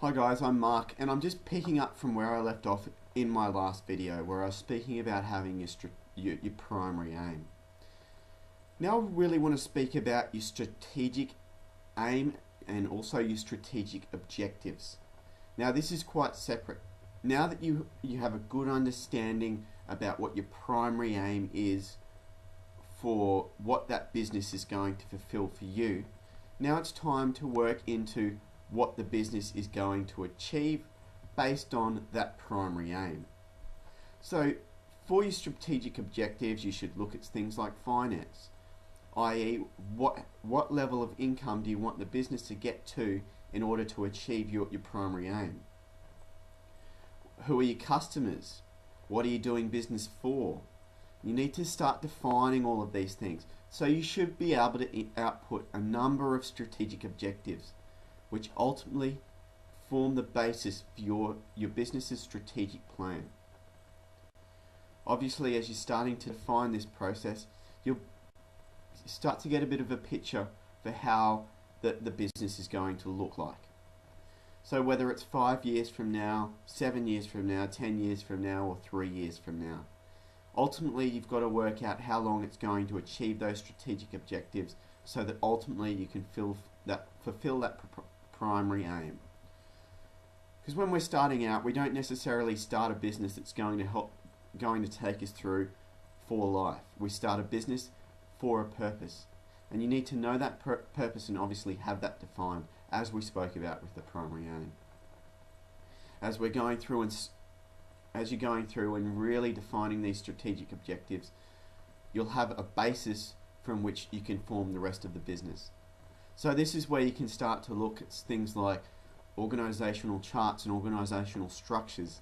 Hi guys, I'm Mark and I'm just picking up from where I left off in my last video where I was speaking about having your primary aim. Now I really want to speak about your strategic aim and also your strategic objectives. Now this is quite separate. Now that you have a good understanding about what your primary aim is for what that business is going to fulfill for you, now it's time to work into what the business is going to achieve based on that primary aim. So for your strategic objectives, you should look at things like finance, i.e. what level of income do you want the business to get to in order to achieve your primary aim? Who are your customers? What are you doing business for? You need to start defining all of these things. So you should be able to output a number of strategic objectives which ultimately form the basis for your business's strategic plan. Obviously, as you're starting to define this process, you'll start to get a bit of a picture for how the business is going to look like. So whether it's 5 years from now, 7 years from now, 10 years from now, or 3 years from now, ultimately you've got to work out how long it's going to achieve those strategic objectives so that ultimately you can fulfill that primary aim. Because when we're starting out, we don't necessarily start a business that's going to take us through for life. We start a business for a purpose, and you need to know that purpose and obviously have that defined, as we spoke about with the primary aim. As you're going through and really defining these strategic objectives, you'll have a basis from which you can form the rest of the business. So this is where you can start to look at things like organizational charts and organizational structures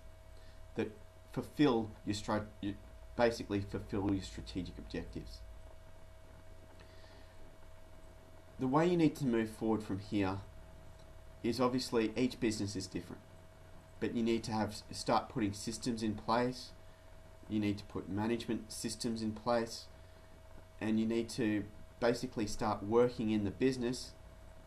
that basically fulfill your strategic objectives. The way you need to move forward from here is obviously each business is different, but you need to start putting systems in place. You need to put management systems in place, and you need to basically start working in the business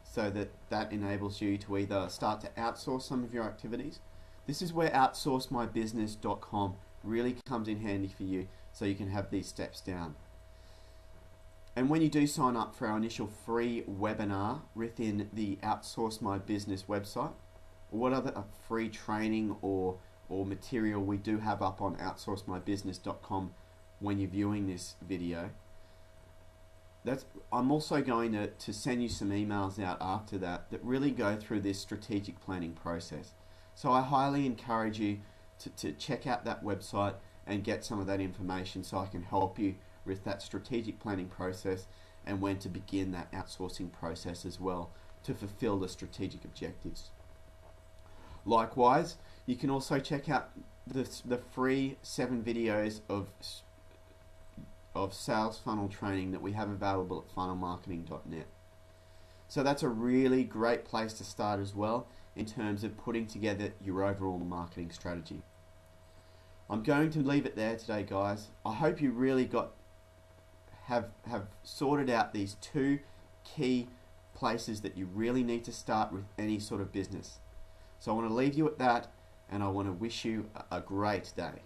so that enables you to either start to outsource some of your activities. This is where outsourcemybusiness.com really comes in handy for you, so you can have these steps down. And when you do sign up for our initial free webinar within the Outsource My Business website, or what other free training or material we do have up on outsourcemybusiness.com when you're viewing this video, I'm also going to send you some emails out after that really go through this strategic planning process. So I highly encourage you to check out that website and get some of that information so I can help you with that strategic planning process and when to begin that outsourcing process as well to fulfill the strategic objectives. Likewise, you can also check out the free 7 videos of sales funnel training that we have available at funnelmarketing.net. So that's a really great place to start as well in terms of putting together your overall marketing strategy. I'm going to leave it there today, guys. I hope you really have sorted out these 2 key places that you really need to start with any sort of business. So I want to leave you at that, and I want to wish you a great day.